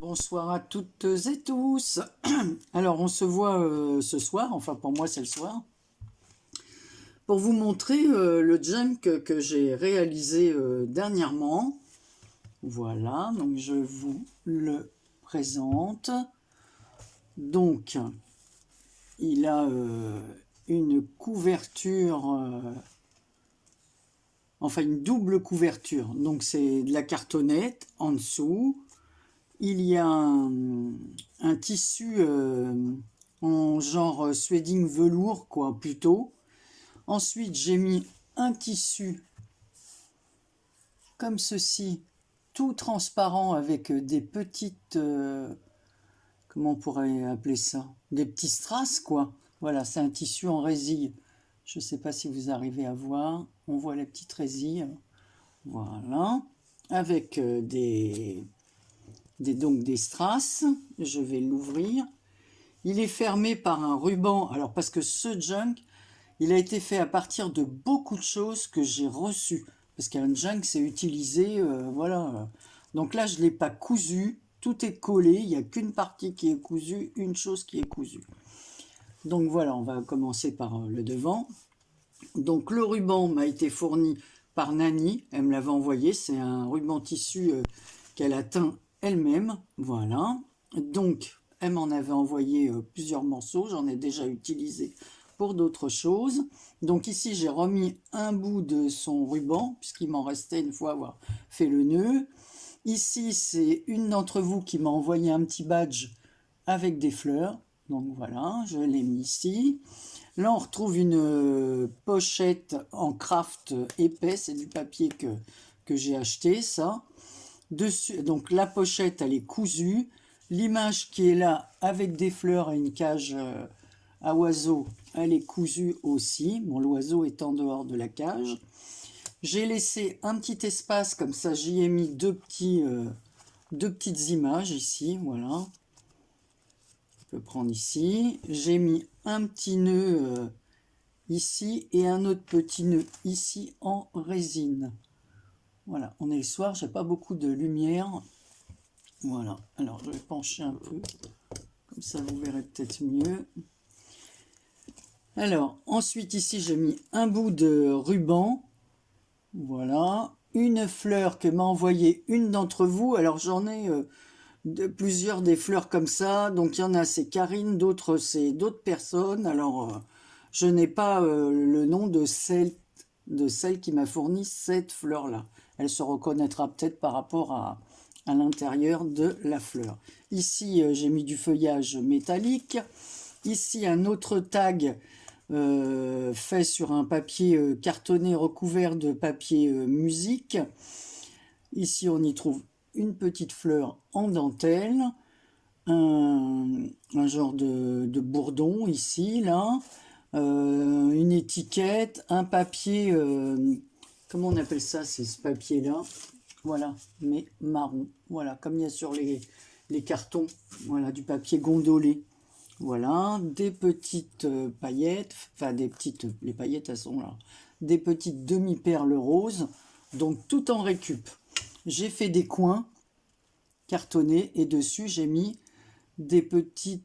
Bonsoir à toutes et tous. Alors on se voit ce soir, enfin pour moi c'est le soir, pour vous montrer le junk que j'ai réalisé dernièrement. Voilà, donc je vous le présente. Donc il a une couverture, enfin une double couverture, donc c'est de la cartonnette en dessous. Il y a un tissu en genre suéding velours, quoi, plutôt. Ensuite, j'ai mis un tissu comme ceci, tout transparent avec des petites... comment on pourrait appeler ça? Des petits strass, quoi. Voilà, c'est un tissu en résille. Je ne sais pas si vous arrivez à voir. On voit les petites résilles. Voilà. Avec donc des strass. Je vais l'ouvrir. Il est fermé par un ruban. Alors, parce que ce junk, il a été fait à partir de beaucoup de choses que j'ai reçues. Parce qu'un junk, c'est utilisé, voilà. Donc là, je ne l'ai pas cousu. Tout est collé. Il n'y a qu'une partie qui est cousue, une chose qui est cousue. Donc voilà, on va commencer par le devant. Donc le ruban m'a été fourni par Nani. Elle me l'avait envoyé. C'est un ruban tissu qu'elle a teint elle-même. Voilà. Donc, elle m'en avait envoyé plusieurs morceaux. J'en ai déjà utilisé pour d'autres choses. Donc ici, j'ai remis un bout de son ruban, puisqu'il m'en restait une fois avoir fait le nœud. Ici, c'est une d'entre vous qui m'a envoyé un petit badge avec des fleurs. Donc voilà, je l'ai mis ici. Là, on retrouve une pochette en craft épais. C'est du papier que j'ai acheté, ça. Dessus, donc la pochette, elle est cousue. L'image qui est là avec des fleurs et une cage à oiseaux, elle est cousue aussi. Bon, l'oiseau est en dehors de la cage. J'ai laissé un petit espace, comme ça j'y ai mis deux petites images ici, voilà. On peut prendre ici. J'ai mis un petit nœud ici et un autre petit nœud ici en résine. Voilà, on est le soir, j'ai pas beaucoup de lumière. Voilà, alors je vais pencher un peu, comme ça vous verrez peut-être mieux. Alors, ensuite ici j'ai mis un bout de ruban. Voilà, une fleur que m'a envoyé une d'entre vous. Alors j'en ai plusieurs des fleurs comme ça. Donc il y en a c'est Karine, d'autres c'est d'autres personnes. Alors je n'ai pas le nom de celle qui m'a fourni cette fleur-là. Elle se reconnaîtra peut-être par rapport à l'intérieur de la fleur. Ici, j'ai mis du feuillage métallique. Ici, un autre tag fait sur un papier cartonné recouvert de papier musique. Ici, on y trouve une petite fleur en dentelle, un genre de bourdon ici, là, une étiquette, un papier, comment on appelle ça, c'est ce papier-là, voilà, mais marron, voilà, comme il y a sur les cartons, voilà, du papier gondolé. Voilà, des petites paillettes, enfin des petites, les paillettes elles sont là, des petites demi-perles roses, donc tout en récup. J'ai fait des coins cartonnés et dessus j'ai mis des petits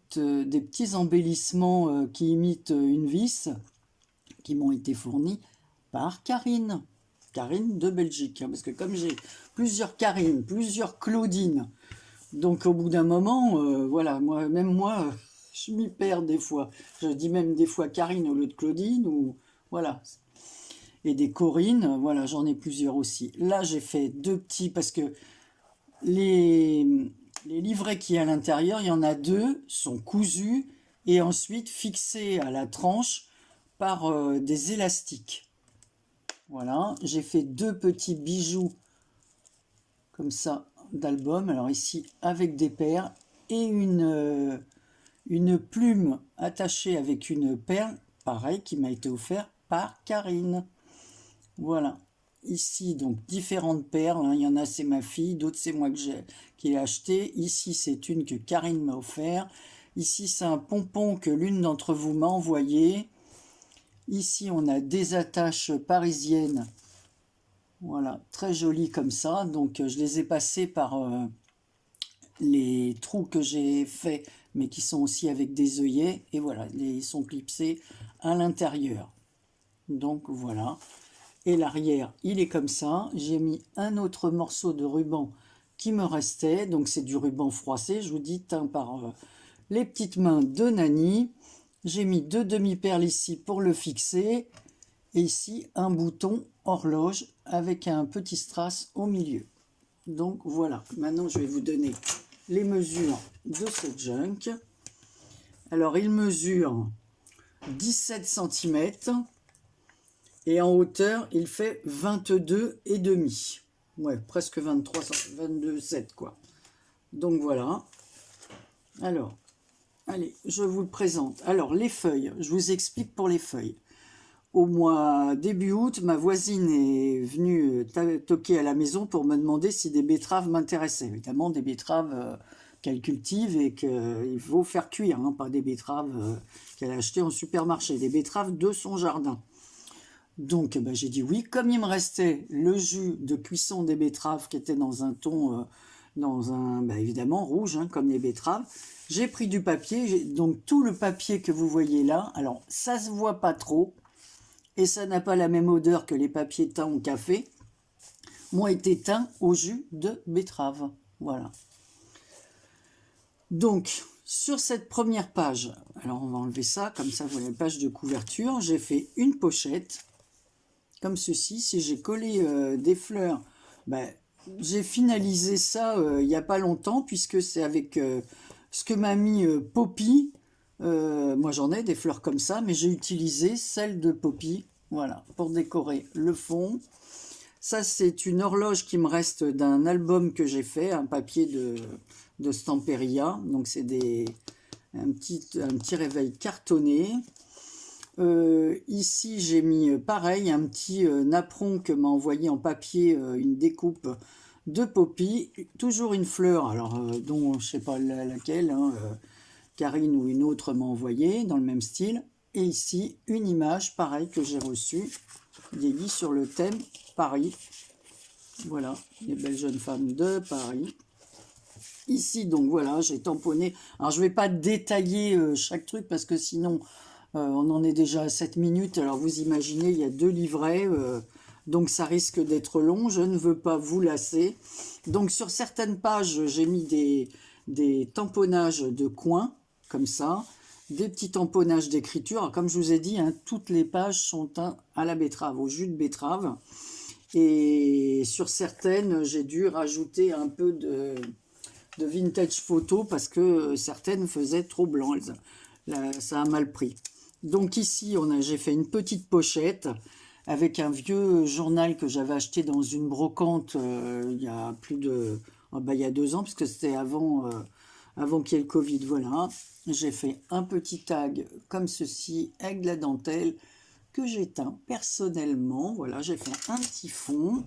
embellissements qui imitent une vis, qui m'ont été fournis par Karine. Karine de Belgique, hein, parce que comme j'ai plusieurs Karine, plusieurs Claudine, donc au bout d'un moment, voilà, même moi, je m'y perds des fois. Je dis même des fois Karine au lieu de Claudine, ou voilà. Et des Corinne, voilà, j'en ai plusieurs aussi. Là, j'ai fait deux petits, parce que les livrets qui y a à l'intérieur, il y en a deux, sont cousus, et ensuite fixés à la tranche par des élastiques. Voilà, j'ai fait deux petits bijoux comme ça d'album. Alors ici avec des perles et une plume attachée avec une perle, pareil, qui m'a été offert par Karine. Voilà. Ici, donc, différentes perles. Hein. Il y en a, c'est ma fille. D'autres, c'est moi qui ai acheté. Ici, c'est une que Karine m'a offert. Ici, c'est un pompon que l'une d'entre vous m'a envoyé. Ici, on a des attaches parisiennes. Voilà, très jolies comme ça. Donc, je les ai passées par les trous que j'ai faits, mais qui sont aussi avec des œillets. Et voilà, ils sont clipsés à l'intérieur. Donc, voilà. Et l'arrière, il est comme ça. J'ai mis un autre morceau de ruban qui me restait. Donc, c'est du ruban froissé, je vous dis, teint par les petites mains de Nani. J'ai mis 2 demi-perles ici pour le fixer. Et ici, un bouton horloge avec un petit strass au milieu. Donc voilà, maintenant je vais vous donner les mesures de ce junk. Alors il mesure 17 cm et en hauteur il fait 22,5. Ouais, presque 23, 22,7 quoi. Donc voilà. Alors, allez, je vous le présente. Alors les feuilles, je vous explique pour les feuilles. Au mois début août, ma voisine est venue toquer à la maison pour me demander si des betteraves m'intéressaient. Évidemment, des betteraves qu'elle cultive et qu'il faut faire cuire, hein, pas des betteraves qu'elle a achetées en supermarché, des betteraves de son jardin. Donc j'ai dit oui. Comme il me restait le jus de cuisson des betteraves qui était dans un ton, évidemment rouge, hein, comme les betteraves, j'ai pris du papier. Donc tout le papier que vous voyez là, alors ça se voit pas trop, et ça n'a pas la même odeur que les papiers teints au café, m'ont été teints au jus de betterave. Voilà. Donc, sur cette première page, alors on va enlever ça, comme ça vous avez la page de couverture, j'ai fait une pochette, comme ceci. Si j'ai collé des fleurs, j'ai finalisé ça il n'y a pas longtemps, puisque c'est avec ce que m'a mis Poppy. Moi j'en ai des fleurs comme ça, mais j'ai utilisé celle de Poppy, voilà, pour décorer le fond. Ça c'est une horloge qui me reste d'un album que j'ai fait, un papier de Stamperia, donc c'est un petit réveil cartonné. Ici j'ai mis pareil un petit napperon que m'a envoyé en papier, une découpe de Poppy, toujours une fleur, alors dont je sais pas laquelle, hein, Karine ou une autre m'a envoyé dans le même style. Et ici, une image, pareil, que j'ai reçue, vieillie sur le thème Paris. Voilà, les belles jeunes femmes de Paris. Ici, donc voilà, j'ai tamponné. Alors, je ne vais pas détailler chaque truc parce que sinon, on en est déjà à 7 minutes. Alors, vous imaginez, il y a 2 livrets. Donc, ça risque d'être long. Je ne veux pas vous lasser. Donc, sur certaines pages, j'ai mis des tamponnages de coins, comme ça, des petits tamponnages d'écriture. Comme je vous ai dit, hein, toutes les pages sont à la betterave, au jus de betterave. Et sur certaines, j'ai dû rajouter un peu de vintage photo parce que certaines faisaient trop blanc. Là, ça a mal pris. Donc ici, j'ai fait une petite pochette avec un vieux journal que j'avais acheté dans une brocante il y a il y a 2 ans, puisque c'était avant qu'il y ait le Covid. Voilà, j'ai fait un petit tag comme ceci avec de la dentelle que j'ai teint personnellement. Voilà, j'ai fait un petit fond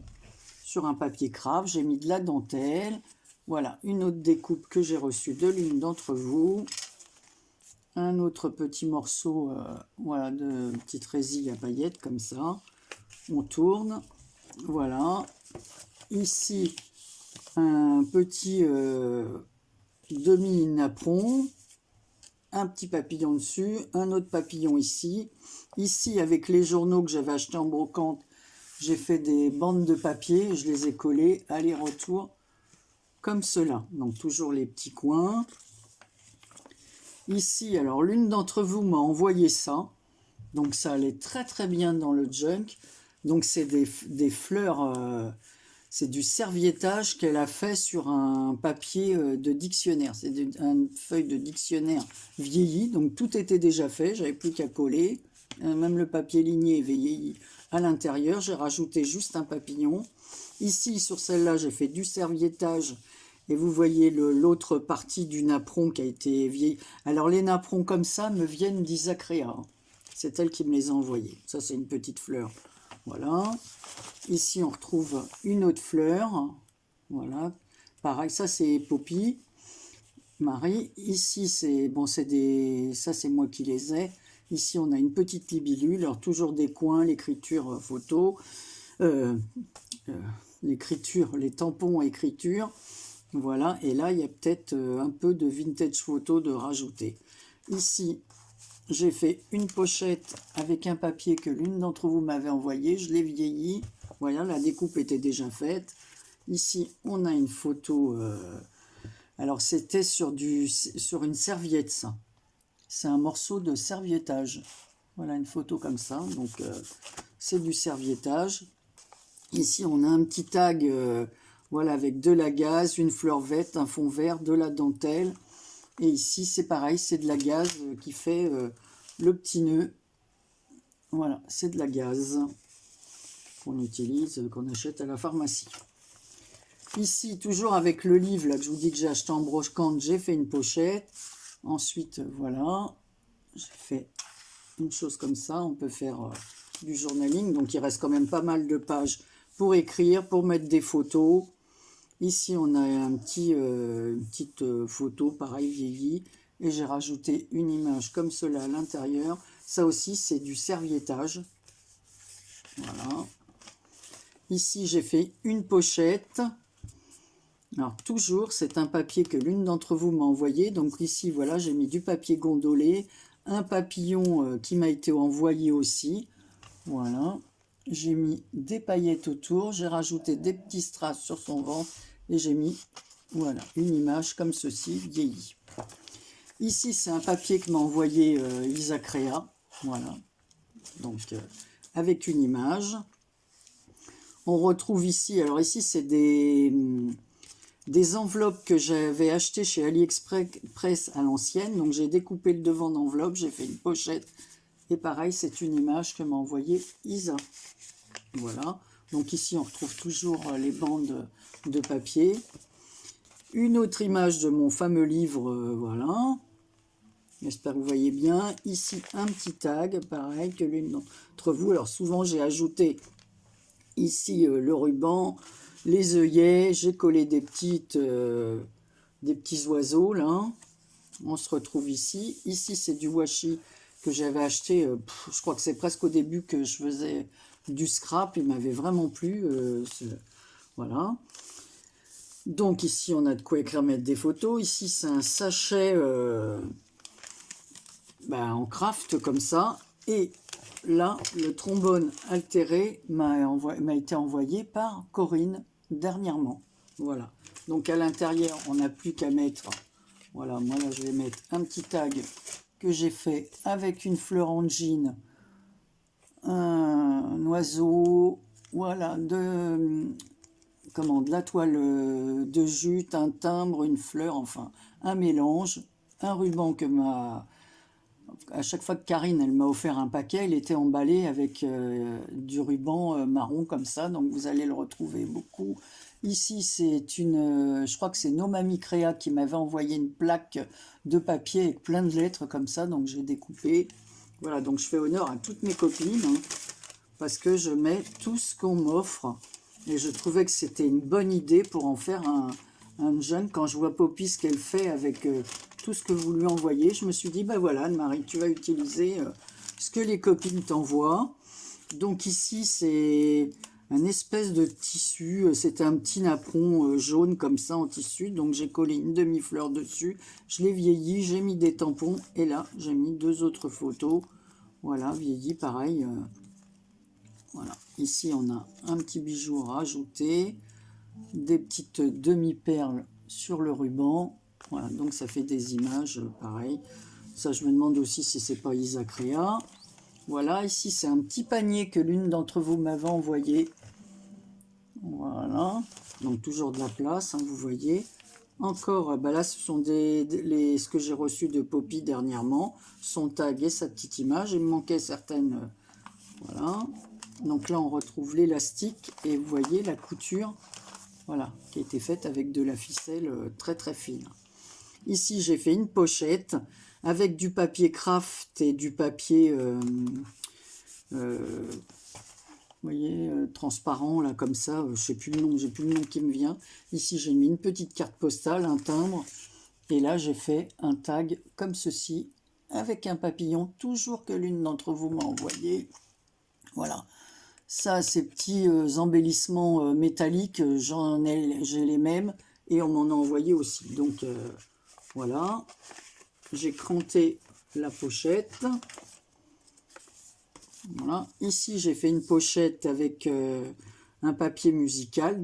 sur un papier craft, j'ai mis de la dentelle. Voilà, une autre découpe que j'ai reçue de l'une d'entre vous. Un autre petit morceau voilà, de petite résille à paillettes comme ça. On tourne. Voilà. Ici, un petit demi-napperon. Un petit papillon dessus. Un autre papillon ici. Ici, avec les journaux que j'avais achetés en brocante, j'ai fait des bandes de papier. Je les ai collées aller-retour comme cela. Donc, toujours les petits coins. Ici, alors l'une d'entre vous m'a envoyé ça, donc ça allait très très bien dans le junk. Donc c'est des fleurs, c'est du serviettage qu'elle a fait sur un papier de dictionnaire. C'est une feuille de dictionnaire vieillie, donc tout était déjà fait, j'avais plus qu'à coller. Même le papier ligné est vieilli à l'intérieur, j'ai rajouté juste un papillon. Ici, sur celle-là, j'ai fait du serviettage. Et vous voyez l'autre partie du napperon qui a été vieilli. Alors les napperons comme ça me viennent d'Isacrea. C'est elle qui me les a envoyés. Ça c'est une petite fleur. Voilà. Ici on retrouve une autre fleur. Voilà. Pareil, ça c'est Poppy. Marie. Ici c'est ça c'est moi qui les ai. Ici, on a une petite libellule, alors toujours des coins, l'écriture photo, l'écriture, les tampons écriture. Voilà, et là, il y a peut-être un peu de vintage photo de rajouter. Ici, j'ai fait une pochette avec un papier que l'une d'entre vous m'avait envoyé. Je l'ai vieilli. Voilà, la découpe était déjà faite. Ici, on a une photo. Alors, c'était sur une serviette, ça. C'est un morceau de serviettage. Voilà, une photo comme ça. Donc, c'est du serviettage. Ici, on a un petit tag, voilà, avec de la gaze, une fleur verte, un fond vert, de la dentelle. Et ici, c'est pareil, c'est de la gaze qui fait le petit nœud. Voilà, c'est de la gaze qu'on utilise, qu'on achète à la pharmacie. Ici, toujours avec le livre là, que je vous dis que j'ai acheté en brocante, j'ai fait une pochette. Ensuite, voilà, j'ai fait une chose comme ça. On peut faire du journaling, donc il reste quand même pas mal de pages pour écrire, pour mettre des photos. Ici, on a une petite photo, pareil, vieillie. Et j'ai rajouté une image comme cela à l'intérieur. Ça aussi, c'est du serviettage. Voilà. Ici, j'ai fait une pochette. Alors, toujours, c'est un papier que l'une d'entre vous m'a envoyé. Donc ici, voilà, j'ai mis du papier gondolé. Un papillon qui m'a été envoyé aussi. Voilà. J'ai mis des paillettes autour. J'ai rajouté des petits strass sur son ventre. Et j'ai mis, voilà, une image comme ceci, vieillie. Ici, c'est un papier que m'a envoyé Isacrea. Voilà. Donc, avec une image. On retrouve ici, alors ici, c'est des enveloppes que j'avais achetées chez AliExpress à l'ancienne. Donc, j'ai découpé le devant d'enveloppe, j'ai fait une pochette. Et pareil, c'est une image que m'a envoyée Isa. Voilà. Donc, ici, on retrouve toujours les bandes de papier. Une autre image de mon fameux livre, voilà. J'espère que vous voyez bien. Ici, un petit tag, pareil, que l'une d'entre vous. Alors, souvent, j'ai ajouté ici le ruban, les œillets. J'ai collé des petits oiseaux, là. On se retrouve ici. Ici, c'est du washi que j'avais acheté. Je crois que c'est presque au début que je faisais du scrap. Il m'avait vraiment plu. Voilà. Donc ici, on a de quoi écrire, mettre des photos. Ici, c'est un sachet en craft comme ça. Et là, le trombone altéré m'a été envoyé par Corinne dernièrement. Voilà. Donc à l'intérieur, on n'a plus qu'à mettre... Voilà, moi là, je vais mettre un petit tag que j'ai fait avec une fleur en jean, un oiseau, voilà, de la toile de jute, un timbre, une fleur, enfin, un mélange, un ruban que à chaque fois que Karine, elle m'a offert un paquet, il était emballé avec du ruban marron comme ça, donc vous allez le retrouver beaucoup. Ici, c'est je crois que c'est Nomami Créa qui m'avait envoyé une plaque de papier avec plein de lettres comme ça, donc j'ai découpé. Voilà, donc je fais honneur à toutes mes copines, hein, parce que je mets tout ce qu'on m'offre. Et je trouvais que c'était une bonne idée pour en faire un jeune. Quand je vois Poppy ce qu'elle fait avec tout ce que vous lui envoyez, je me suis dit, ben voilà, Anne-Marie, tu vas utiliser ce que les copines t'envoient. Donc ici, c'est un espèce de tissu. C'était un petit napperon jaune comme ça en tissu. Donc j'ai collé une demi-fleur dessus. Je l'ai vieilli, j'ai mis des tampons. Et là, j'ai mis deux autres photos. Voilà, vieilli, pareil. Voilà, ici on a un petit bijou rajouté, des petites demi-perles sur le ruban. Voilà, donc ça fait des images, pareil. Ça, je me demande aussi si c'est pas Isacrea. Voilà, ici c'est un petit panier que l'une d'entre vous m'avait envoyé. Voilà, donc toujours de la place, hein, vous voyez. Encore, là ce sont ce que j'ai reçu de Poppy dernièrement, son tag et sa petite image. Il me manquait certaines, voilà. Donc là, on retrouve l'élastique et vous voyez la couture, voilà, qui a été faite avec de la ficelle très très fine. Ici, j'ai fait une pochette avec du papier craft et du papier, vous voyez, transparent, là, comme ça. Je sais plus le nom, j'ai plus le nom qui me vient. Ici, j'ai mis une petite carte postale, un timbre. Et là, j'ai fait un tag comme ceci avec un papillon, toujours que l'une d'entre vous m'a envoyé. Voilà. Ça, ces petits embellissements métalliques, j'ai les mêmes et on m'en a envoyé aussi. Donc voilà, j'ai cranté la pochette. Voilà. Ici, j'ai fait une pochette avec un papier musical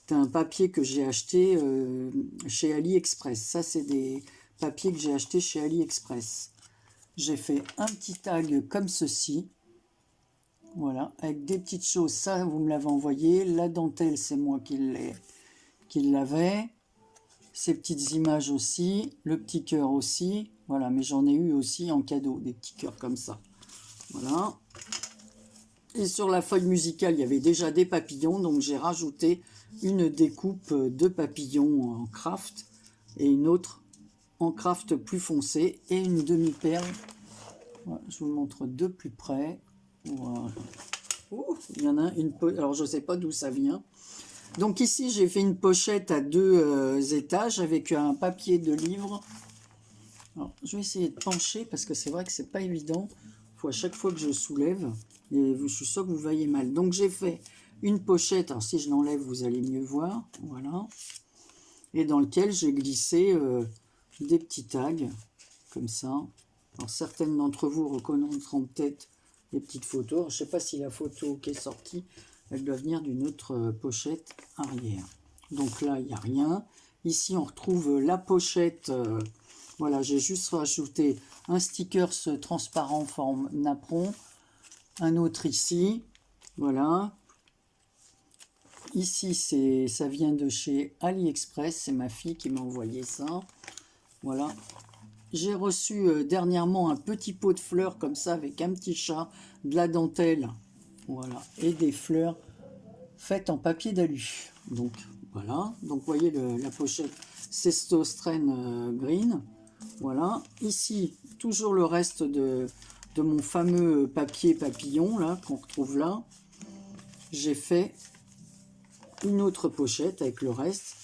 d'un papier que j'ai acheté chez AliExpress. Ça, c'est des papiers que j'ai achetés chez AliExpress. J'ai fait un petit tag comme ceci. Voilà, avec des petites choses. Ça, vous me l'avez envoyé. La dentelle, c'est moi qui l'avais. Ces petites images aussi. Le petit cœur aussi. Voilà, mais j'en ai eu aussi en cadeau, des petits cœurs comme ça. Voilà. Et sur la feuille musicale, il y avait déjà des papillons. Donc, j'ai rajouté une découpe de papillons en craft et une autre en craft plus foncé et une demi-perle. Voilà, je vous montre de plus près. Voilà. Ouh, il y en a une. Alors, je ne sais pas d'où ça vient. Donc, ici, j'ai fait une pochette à 2 étages avec un papier de livre. Alors, je vais essayer de pencher parce que c'est vrai que c'est pas évident. Il faut à chaque fois que je soulève. Et je suis sûr que vous voyez mal. Donc, j'ai fait une pochette. Alors, si je l'enlève, vous allez mieux voir. Voilà. Et dans lequel j'ai glissé des petits tags comme ça. Alors, certaines d'entre vous reconnaîtront peut-être les petites photos. Alors, je ne sais pas si la photo qui est sortie, elle doit venir d'une autre pochette arrière. Donc là, il n'y a rien. Ici, on retrouve la pochette. Voilà, j'ai juste rajouté un sticker transparent forme napperon. Un autre ici. Voilà. Ici, ça vient de chez AliExpress. C'est ma fille qui m'a envoyé ça. Voilà. J'ai reçu dernièrement un petit pot de fleurs comme ça avec un petit chat, de la dentelle, voilà, et des fleurs faites en papier d'alu. Donc voilà, donc vous voyez la pochette Cestostraine Green. Voilà, ici toujours le reste de mon fameux papier papillon là qu'on retrouve là. J'ai fait une autre pochette avec le reste.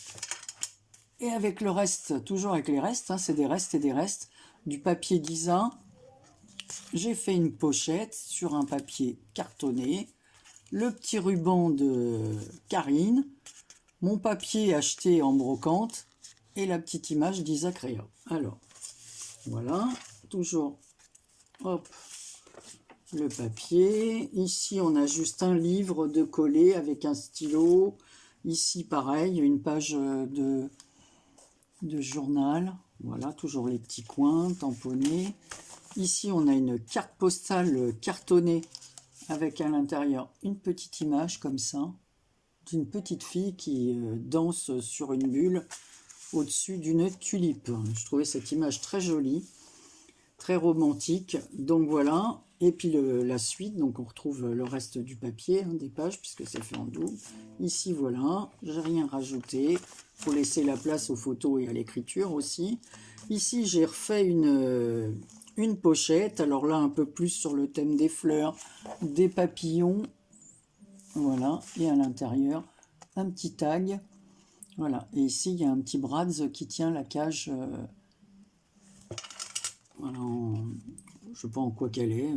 Et avec le reste, toujours avec les restes, hein, c'est des restes et des restes, du papier d'Isa. J'ai fait une pochette sur un papier cartonné, le petit ruban de Karine, mon papier acheté en brocante et la petite image d'Isa Créa. Alors, voilà, toujours, hop, le papier. Ici, on a juste un livre de coller avec un stylo. Ici, pareil, une page de journal, voilà, toujours les petits coins tamponnés. Ici, on a une carte postale cartonnée avec à l'intérieur une petite image comme ça, d'une petite fille qui danse sur une bulle au-dessus d'une tulipe. Je trouvais cette image très jolie, très romantique. Donc voilà, et puis la suite, donc on retrouve le reste du papier, hein, des pages, puisque c'est fait en double. Ici, voilà, j'ai rien rajouté. Il faut laisser la place aux photos et à l'écriture aussi. Ici, j'ai refait une pochette. Alors là, un peu plus sur le thème des fleurs, des papillons. Voilà, et à l'intérieur, un petit tag. Voilà, et ici, il y a un petit Bratz qui tient la cage. Voilà, je ne sais pas en quoi qu'elle est.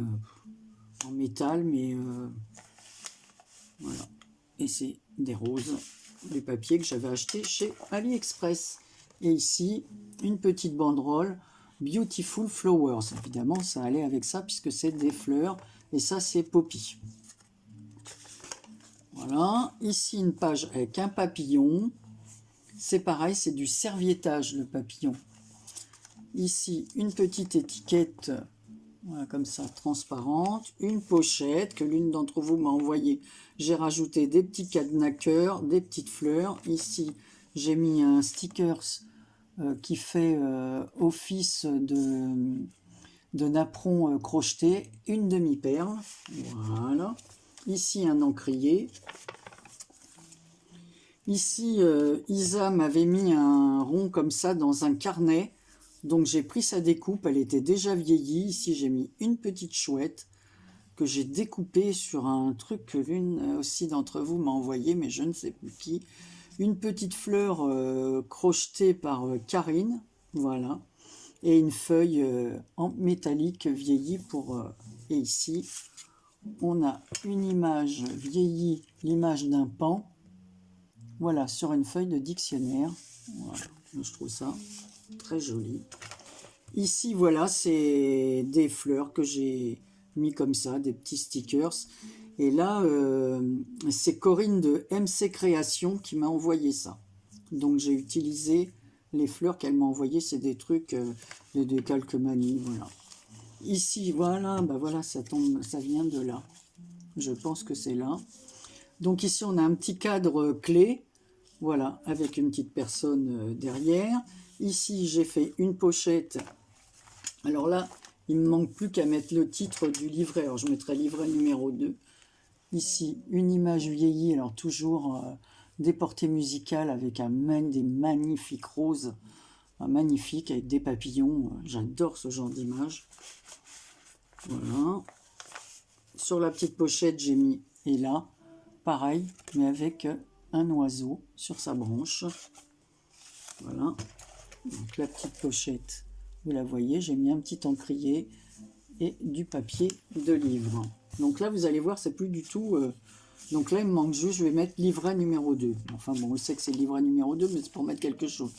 En métal, mais voilà. Et c'est des roses, des papiers que j'avais achetés chez AliExpress. Et ici, une petite banderole Beautiful Flowers. Évidemment, ça allait avec ça puisque c'est des fleurs. Et ça, c'est Poppy. Voilà. Ici, une page avec un papillon. C'est pareil, c'est du serviettage, le papillon. Ici, une petite étiquette, voilà, comme ça, transparente. Une pochette que l'une d'entre vous m'a envoyée. J'ai rajouté des petits cadenas cœur, des petites fleurs. Ici, j'ai mis un sticker qui fait office de napperon crocheté, une demi-perle. Voilà. Ici, un encrier. Ici, Isa m'avait mis un rond comme ça dans un carnet. Donc, j'ai pris sa découpe. Elle était déjà vieillie. Ici, j'ai mis une petite chouette que j'ai découpée sur un truc que l'une aussi d'entre vous m'a envoyé, mais je ne sais plus qui. Une petite fleur crochetée par Karine. Voilà. et une feuille en métallique vieillie pour... et ici, on a une image vieillie, l'image d'un paon. Voilà, sur une feuille de dictionnaire. Voilà, je trouve ça très joli. Ici, voilà, c'est des fleurs que j'ai mis comme ça, des petits stickers. Et là, c'est Corinne de MC Création qui m'a envoyé ça. Donc, j'ai utilisé les fleurs qu'elle m'a envoyées. C'est des trucs de décalcomanie, voilà. Ici, voilà, bah voilà, ça tombe, ça vient de là. Je pense que c'est là. Donc ici, on a un petit cadre clé, voilà, avec une petite personne derrière. Ici, j'ai fait une pochette. Alors là, il ne me manque plus qu'à mettre le titre du livret. Alors, je mettrai livret numéro 2. Ici, une image vieillie, alors toujours des portées musicales avec des magnifiques roses. Magnifiques, avec des papillons. J'adore ce genre d'image. Voilà. Sur la petite pochette, j'ai mis, et là, pareil, mais avec un oiseau sur sa branche. Voilà. Donc la petite pochette, vous la voyez, j'ai mis un petit encrier et du papier de livre. Donc là, vous allez voir, c'est plus du tout... donc là, il me manque juste, je vais mettre livret numéro 2. Enfin bon, on sait que c'est livret numéro 2, mais c'est pour mettre quelque chose.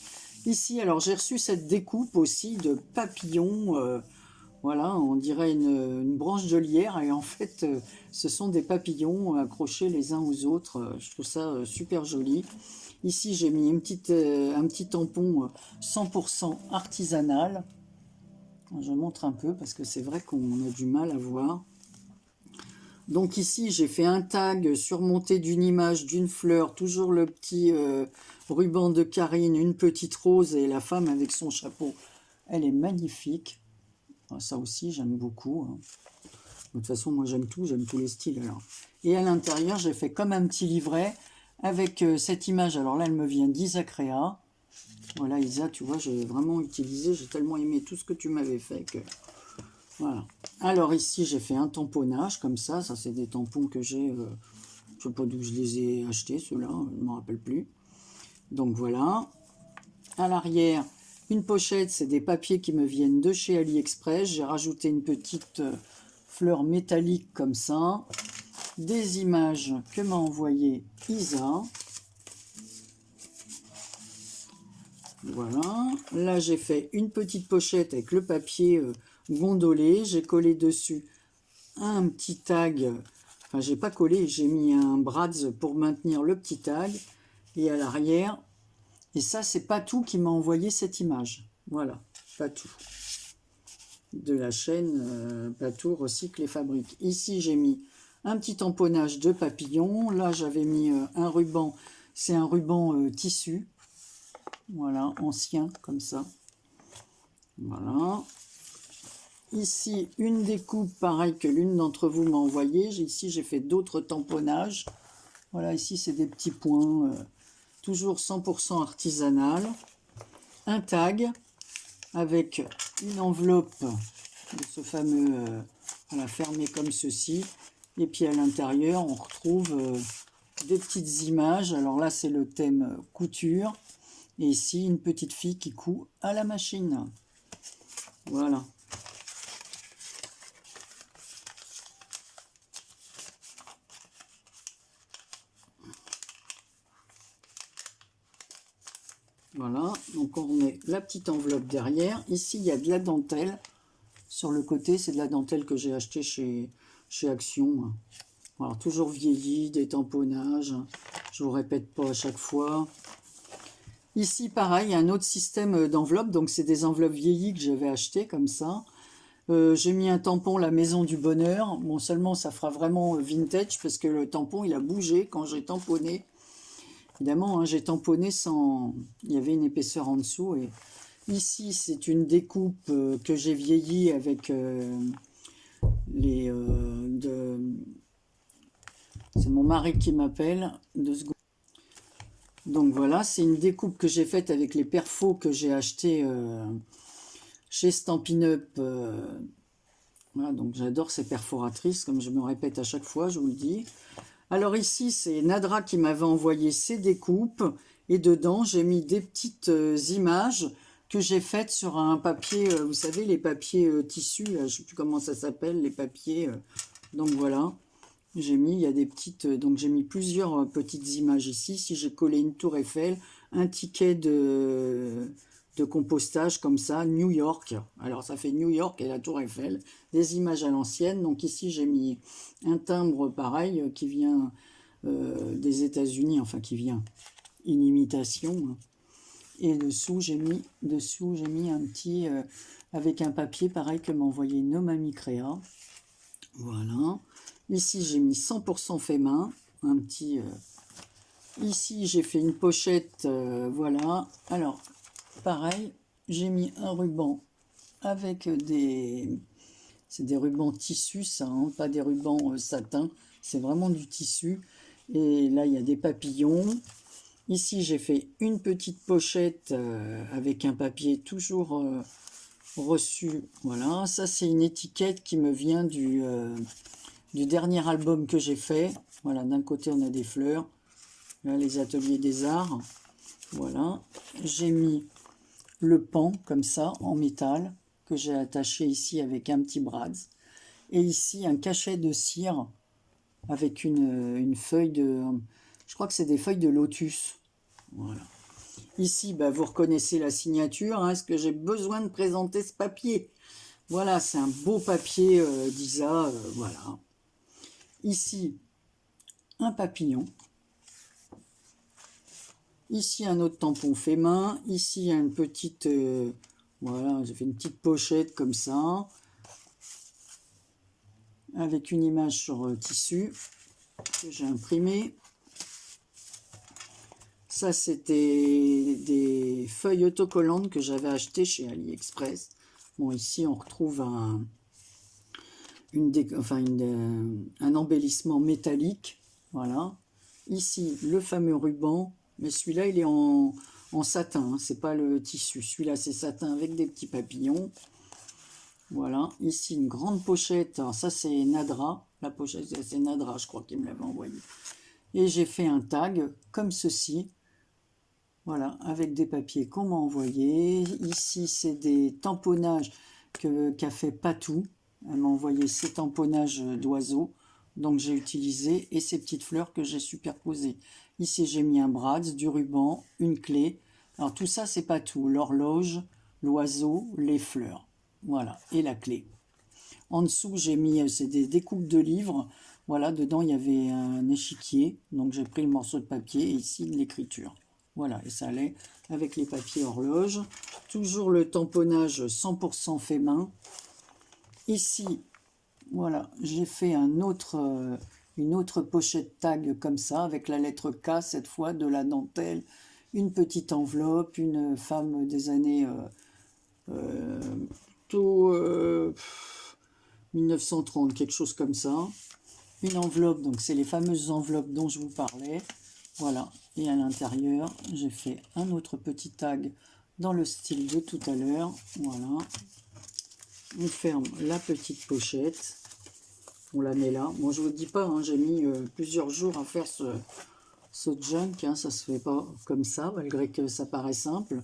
Ici, alors j'ai reçu cette découpe aussi de papillons... voilà, on dirait une branche de lierre et en fait, ce sont des papillons accrochés les uns aux autres. Je trouve ça super joli. Ici, j'ai mis un petit tampon 100% artisanal. Je montre un peu parce que c'est vrai qu'on a du mal à voir. Donc ici, j'ai fait un tag surmonté d'une image, d'une fleur, toujours le petit ruban de Karine, une petite rose et la femme avec son chapeau. Elle est magnifique. Ça aussi, j'aime beaucoup. De toute façon, moi, j'aime tout, j'aime tous les styles. Alors. Et à l'intérieur, j'ai fait comme un petit livret avec cette image. Alors là, elle me vient d'Isa Créa. Voilà, Isa, tu vois, j'ai vraiment utilisé, j'ai tellement aimé tout ce que tu m'avais fait que... Voilà. Alors ici, j'ai fait un tamponnage comme ça. Ça, c'est des tampons que j'ai... je ne sais pas d'où je les ai achetés, ceux-là, je ne me rappelle plus. Donc voilà. À l'arrière... Une pochette, c'est des papiers qui me viennent de chez AliExpress. J'ai rajouté une petite fleur métallique comme ça. Des images que m'a envoyé Isa. Voilà. Là, j'ai fait une petite pochette avec le papier gondolé. J'ai collé dessus un petit tag. Enfin, j'ai pas collé, j'ai mis un brads pour maintenir le petit tag. Et à l'arrière... Et ça, c'est Patou qui m'a envoyé cette image. Voilà, Patou. De la chaîne Patou Recycle et Fabrique. Ici, j'ai mis un petit tamponnage de papillon. Là, j'avais mis un ruban. C'est un ruban tissu. Voilà, ancien, comme ça. Voilà. Ici, une découpe, pareil que l'une d'entre vous m'a envoyé. Ici, j'ai fait d'autres tamponnages. Voilà, ici, c'est des petits points... toujours 100% artisanal, un tag avec une enveloppe de ce fameux, voilà, fermé comme ceci, et puis à l'intérieur on retrouve des petites images. Alors là c'est le thème couture, et ici une petite fille qui coud à la machine. Voilà. Voilà, donc on met la petite enveloppe derrière. Ici, il y a de la dentelle. Sur le côté, c'est de la dentelle que j'ai acheté chez Action. Alors, toujours vieilli, des tamponnages. Je vous répète pas à chaque fois. Ici, pareil, il y a un autre système d'enveloppe. Donc, c'est des enveloppes vieillies que j'avais achetées comme ça. J'ai mis un tampon La Maison du Bonheur. Bon, seulement, ça fera vraiment vintage parce que le tampon, il a bougé quand j'ai tamponné. Évidemment, hein, j'ai tamponné sans... Il y avait une épaisseur en dessous. Et ici, c'est une découpe que j'ai vieillie avec C'est mon mari qui m'appelle. 2 secondes. Donc voilà, c'est une découpe que j'ai faite avec les perfos que j'ai acheté chez Stampin' Up. Voilà, donc j'adore ces perforatrices, comme je me répète à chaque fois, je vous le dis. Alors ici, c'est Nadra qui m'avait envoyé ces découpes. Et dedans, j'ai mis des petites images que j'ai faite sur un papier, vous savez, les papiers tissus, je ne sais plus comment ça s'appelle, les papiers. Donc voilà, j'ai mis, il y a des petites, donc j'ai mis plusieurs petites images ici. Si j'ai collé une tour Eiffel, un ticket de compostage comme ça, New York. Alors ça fait New York et la tour Eiffel, des images à l'ancienne. Donc ici j'ai mis un timbre pareil qui vient des États-Unis, enfin qui vient, une imitation. Hein. Et dessous j'ai mis un petit avec un papier pareil que m'a envoyé Nomami Créa. Voilà. Ici j'ai mis 100% fait main, un petit. Ici j'ai fait une pochette, voilà. Alors pareil, j'ai mis un ruban avec c'est des rubans tissus, ça, hein, pas des rubans satin. C'est vraiment du tissu. Et là il y a des papillons. Ici, j'ai fait une petite pochette avec un papier toujours reçu. Voilà, ça c'est une étiquette qui me vient du dernier album que j'ai fait. Voilà, d'un côté on a des fleurs, là les ateliers des arts. Voilà, j'ai mis le pan comme ça en métal que j'ai attaché ici avec un petit brads. Et ici un cachet de cire avec une feuille de... Je crois que c'est des feuilles de lotus. Voilà. Ici, bah, vous reconnaissez la signature. Hein. Est-ce que j'ai besoin de présenter ce papier? Voilà, c'est un beau papier d'Isa. Voilà. Ici, un papillon. Ici, un autre tampon fait main. Ici, il y a une petite... voilà, j'ai fait une petite pochette comme ça. Avec une image sur tissu que j'ai imprimé. Ça, c'était des feuilles autocollantes que j'avais achetées chez AliExpress. Bon, ici, on retrouve un embellissement métallique. Voilà. Ici, le fameux ruban. Mais celui-là, il est en satin. Hein, c'est pas le tissu. Celui-là, c'est satin avec des petits papillons. Voilà. Ici, une grande pochette. Alors, ça, c'est Nadra. La pochette, c'est Nadra, je crois qu'il me l'avait envoyé. Et j'ai fait un tag comme ceci. Voilà, avec des papiers qu'on m'a envoyés. Ici, c'est des tamponnages qu'a fait Patou. Elle m'a envoyé ces tamponnages d'oiseaux. Donc, j'ai utilisé et ces petites fleurs que j'ai superposées. Ici, j'ai mis un brads, du ruban, une clé. Alors, tout ça, c'est Patou. L'horloge, l'oiseau, les fleurs. Voilà, et la clé. En dessous, j'ai mis, c'est des découpes de livres. Voilà, dedans, il y avait un échiquier. Donc, j'ai pris le morceau de papier et ici, de l'écriture. Voilà, et ça allait avec les papiers horloge. Toujours le tamponnage 100% fait main. Ici, voilà, j'ai fait une autre pochette tag comme ça, avec la lettre K cette fois, de la dentelle, une petite enveloppe, une femme des années 1930, quelque chose comme ça. Une enveloppe, donc c'est les fameuses enveloppes dont je vous parlais. Voilà, et à l'intérieur, j'ai fait un autre petit tag dans le style de tout à l'heure. Voilà. On ferme la petite pochette. On la met là. Bon, je vous dis pas, hein, j'ai mis plusieurs jours à faire ce junk. Hein, ça se fait pas comme ça, malgré que ça paraît simple.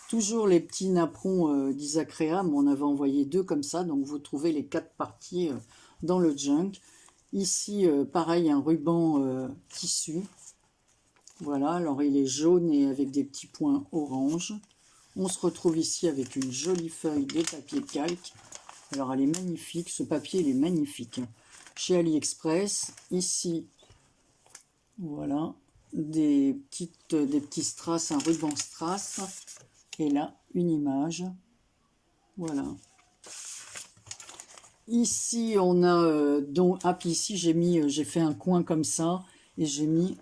Toujours les petits napperons d'Isacrea, mais on avait envoyé 2 comme ça. Donc, vous trouvez les 4 parties dans le junk. Ici, pareil, un ruban tissu. Voilà, alors il est jaune et avec des petits points orange. On se retrouve ici avec une jolie feuille de papier calque. Alors elle est magnifique, ce papier il est magnifique. Chez AliExpress, ici, voilà, des petits strass, un ruban strass. Et là, une image. Voilà. Ici, on a puis ici j'ai fait un coin comme ça et j'ai mis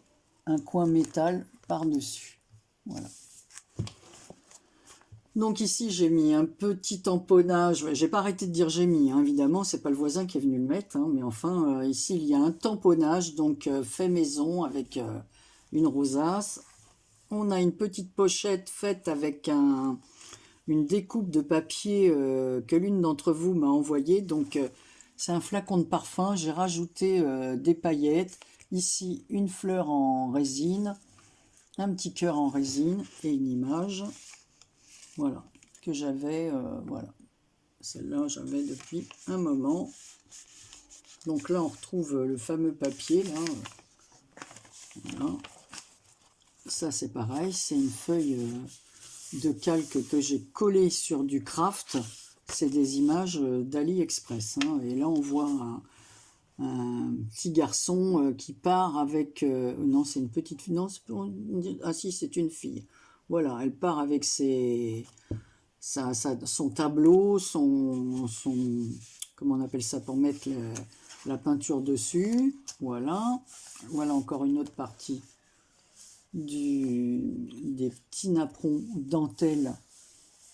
un coin métal par-dessus. Voilà. Donc ici, j'ai mis un petit tamponnage. J'ai pas arrêté de dire j'ai mis, hein, évidemment, c'est pas le voisin qui est venu le mettre, hein, mais enfin, ici, il y a un tamponnage, donc fait maison avec une rosace. On a une petite pochette faite avec une découpe de papier que l'une d'entre vous m'a envoyé. Donc, c'est un flacon de parfum. J'ai rajouté des paillettes. Ici, une fleur en résine, un petit cœur en résine et une image. Voilà. que j'avais, voilà. Celle-là, j'avais depuis un moment. Donc là, on retrouve le fameux papier, là. Voilà. Ça, c'est pareil, c'est une feuille de calque que j'ai collée sur du craft. C'est des images d'AliExpress, hein. Et là, on voit un petit garçon qui part avec... non, c'est une petite fille. Non, ah si, c'est une fille. Voilà, elle part avec son tableau, comment on appelle ça, pour mettre la peinture dessus. Voilà. Voilà encore une autre partie des petits napperons dentelle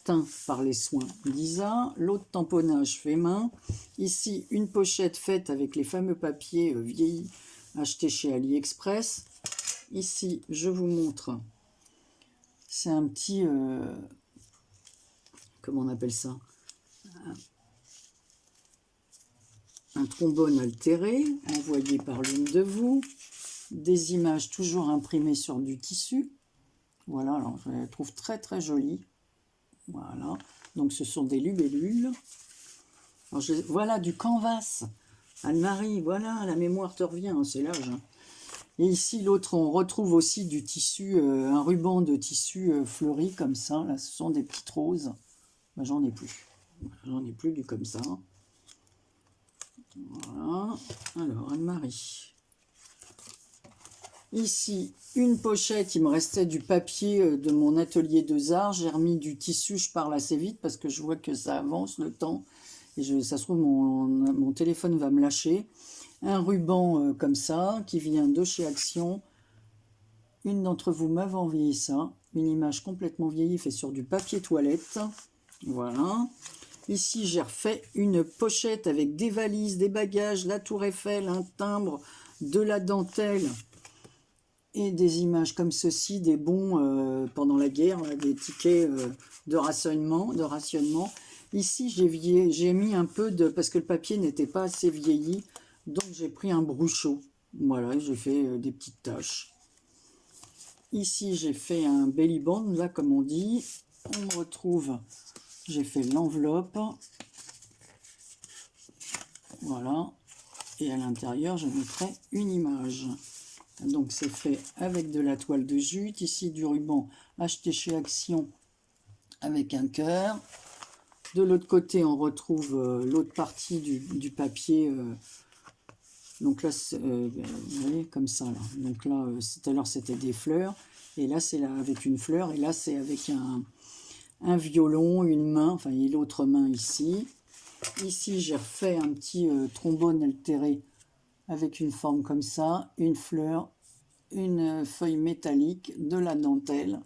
teints par les soins d'Isa. L'autre tamponnage fait main. Ici, une pochette faite avec les fameux papiers vieillis achetés chez AliExpress. Ici, je vous montre, c'est un petit... comment on appelle ça, un trombone altéré, envoyé par l'une de vous. Des images toujours imprimées sur du tissu. Voilà, alors je les trouve très très jolies. Voilà, donc ce sont des libellules. Alors voilà, du canvas. Anne-Marie, voilà, la mémoire te revient, hein, c'est l'âge. Hein. Et ici, l'autre, on retrouve aussi du tissu, un ruban de tissu fleuri comme ça. Là, ce sont des petites roses. Ben, j'en ai plus. J'en ai plus du comme ça. Voilà. Alors, Anne-Marie. Ici, une pochette, il me restait du papier de mon atelier de arts. J'ai remis du tissu, je parle assez vite parce que je vois que ça avance le temps. Et ça se trouve, mon téléphone va me lâcher. Un ruban comme ça, qui vient de chez Action. Une d'entre vous m'avait envoyé ça. Une image complètement vieillie, faite sur du papier toilette. Voilà. Ici, j'ai refait une pochette avec des valises, des bagages, la tour Eiffel, un timbre, de la dentelle et des images comme ceci, des bons pendant la guerre, des tickets de rationnement. Ici, j'ai mis un peu de... parce que le papier n'était pas assez vieilli, donc j'ai pris un bruchot. Voilà, j'ai fait des petites taches. Ici, j'ai fait un belly band, là, comme on dit. On retrouve... J'ai fait l'enveloppe. Voilà. Et à l'intérieur, je mettrai une image. Donc, c'est fait avec de la toile de jute. Ici, du ruban acheté chez Action avec un cœur. De l'autre côté, on retrouve l'autre partie du papier. Donc là, vous voyez, comme ça. Là. Donc là, tout à l'heure, c'était des fleurs. Et là, c'est avec une fleur. Et là, c'est avec un violon, une main, enfin il y a l'autre main ici. Ici j'ai refait un petit trombone altéré avec une forme comme ça, une fleur, une feuille métallique, de la dentelle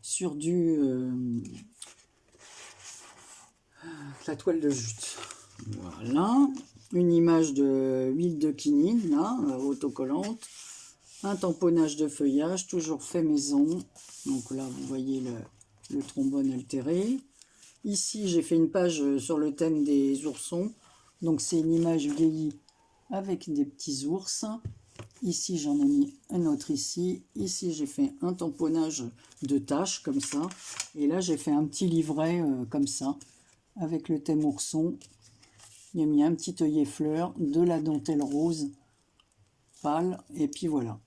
sur la toile de jute. Voilà, une image de huile de quinine là, autocollante, un tamponnage de feuillage, toujours fait maison. Donc là vous voyez le trombone altéré. Ici, j'ai fait une page sur le thème des oursons. Donc, c'est une image vieillie avec des petits ours. Ici, j'en ai mis un autre ici. Ici, j'ai fait un tamponnage de taches, comme ça. Et là, j'ai fait un petit livret, comme ça, avec le thème ourson. J'ai mis un petit œillet fleur, de la dentelle rose, pâle. Et puis, voilà.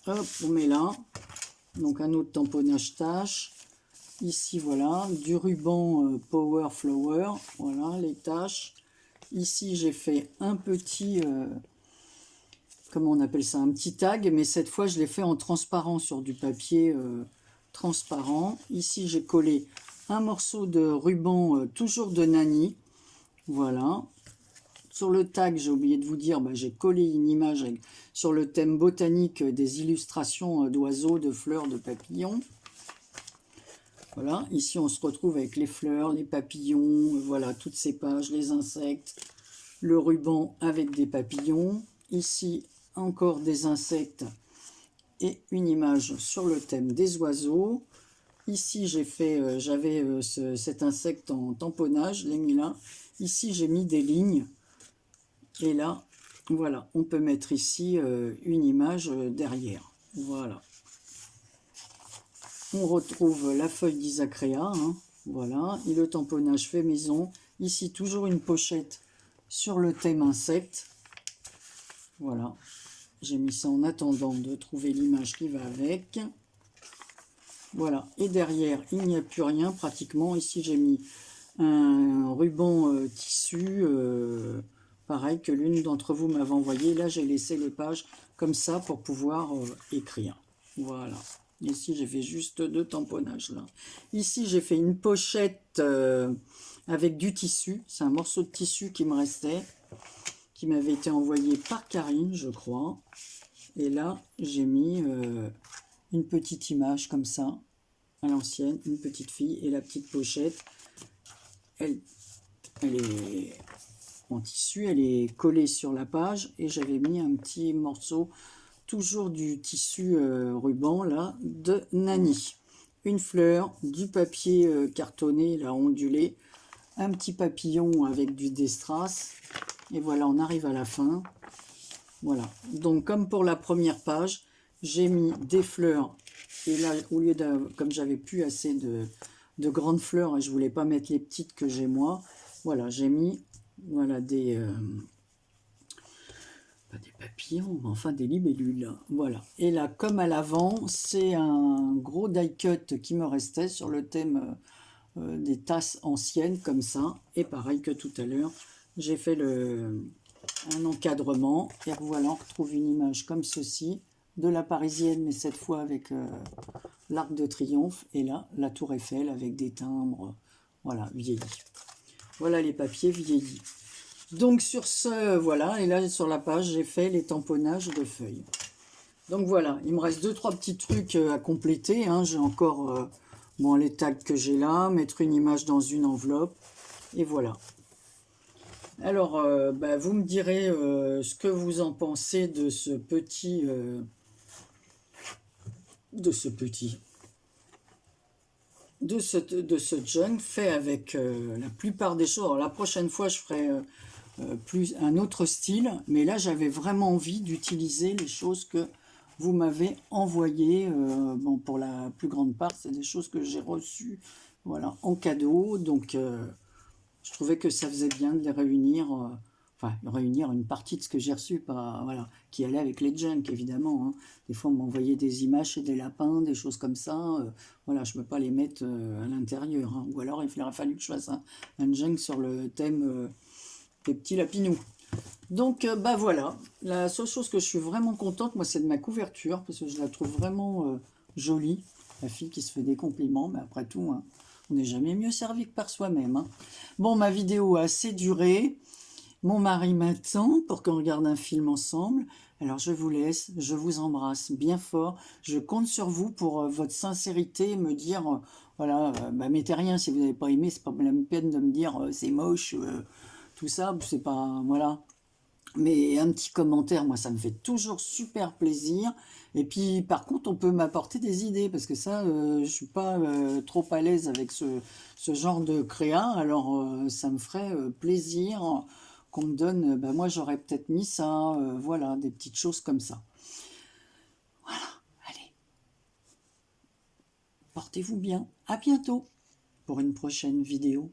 Hop, on met là. Donc, un autre tamponnage tache. Ici, voilà, du ruban Power Flower, voilà, les taches. Ici, j'ai fait un petit, comment on appelle ça, un petit tag, mais cette fois, je l'ai fait en transparent sur du papier transparent. Ici, j'ai collé un morceau de ruban, toujours de Nani, voilà. Sur le tag, j'ai oublié de vous dire, j'ai collé une image sur le thème botanique des illustrations d'oiseaux, de fleurs, de papillons. Voilà, ici on se retrouve avec les fleurs, les papillons, voilà, toutes ces pages, les insectes, le ruban avec des papillons. Ici, encore des insectes et une image sur le thème des oiseaux. Ici, j'avais cet insecte en tamponnage, je l'ai mis là. Ici, j'ai mis des lignes. Et là, voilà, on peut mettre ici une image derrière. Voilà. On retrouve la feuille d'Isacréa, hein. Voilà, et le tamponnage fait maison. Ici, toujours une pochette sur le thème insecte. Voilà, j'ai mis ça en attendant de trouver l'image qui va avec. Voilà, et derrière, il n'y a plus rien pratiquement. Ici, j'ai mis un ruban tissu, pareil que l'une d'entre vous m'avait envoyé. Là, j'ai laissé les pages comme ça pour pouvoir écrire. Voilà. Ici, j'ai fait juste 2 tamponnages là. Ici, j'ai fait une pochette avec du tissu. C'est un morceau de tissu qui me restait, qui m'avait été envoyé par Karine, je crois. Et là, j'ai mis une petite image comme ça, à l'ancienne, une petite fille. Et la petite pochette, elle est en tissu, elle est collée sur la page. Et j'avais mis un petit morceau, toujours du tissu ruban, là, de Nani. Une fleur, du papier cartonné, là, ondulé, un petit papillon avec du Destras. Et voilà, on arrive à la fin. Voilà, donc comme pour la première page, j'ai mis des fleurs. Et là, au lieu de, comme j'avais plus assez de grandes fleurs et je voulais pas mettre les petites que j'ai moi, voilà, j'ai mis voilà, pas des papillons, mais enfin des libellules. Voilà, et là, comme à l'avant, c'est un gros die cut qui me restait sur le thème des tasses anciennes, comme ça. Et pareil que tout à l'heure, j'ai fait un encadrement, et voilà, on retrouve une image comme ceci, de la Parisienne, mais cette fois avec l'Arc de Triomphe, et là, la Tour Eiffel avec des timbres, voilà, vieillis. Voilà les papiers vieillis. Donc sur ce, voilà, et là sur la page, j'ai fait les tamponnages de feuilles. Donc voilà, il me reste 2-3 petits trucs à compléter, hein. J'ai encore bon, les tags que j'ai là, mettre une image dans une enveloppe, et voilà. Alors, bah, vous me direz ce que vous en pensez de ce petit, de ce junk fait avec la plupart des choses. Alors, la prochaine fois, je ferai plus un autre style, mais là, j'avais vraiment envie d'utiliser les choses que vous m'avez envoyées. Bon, pour la plus grande part, c'est des choses que j'ai reçues, voilà, en cadeau, donc je trouvais que ça faisait bien de les réunir, enfin, réunir une partie de ce que j'ai reçu, voilà, qui allait avec les junk, évidemment. Hein. Des fois, on m'envoyait des images et des lapins, des choses comme ça. Voilà, je ne peux pas les mettre à l'intérieur. Hein. Ou alors, il aurait fallu que je fasse un junk sur le thème des petits lapinous. Donc, bah voilà. La seule chose que je suis vraiment contente, moi, c'est de ma couverture, parce que je la trouve vraiment jolie. La fille qui se fait des compliments, mais après tout, hein, on n'est jamais mieux servi que par soi-même. Hein. Bon, ma vidéo a assez duré. Mon mari m'attend pour qu'on regarde un film ensemble. Alors, je vous laisse. Je vous embrasse bien fort. Je compte sur vous pour votre sincérité, me dire, voilà, bah, mettez rien si vous n'avez pas aimé. C'est pas la peine de me dire c'est moche, tout ça. C'est pas, voilà. Mais un petit commentaire, moi, ça me fait toujours super plaisir. Et puis, par contre, on peut m'apporter des idées, parce que ça, je suis pas trop à l'aise avec ce genre de créa. Alors, ça me ferait plaisir qu'on me donne, ben, moi, j'aurais peut-être mis ça, voilà, des petites choses comme ça. Voilà, allez, portez-vous bien. À bientôt pour une prochaine vidéo.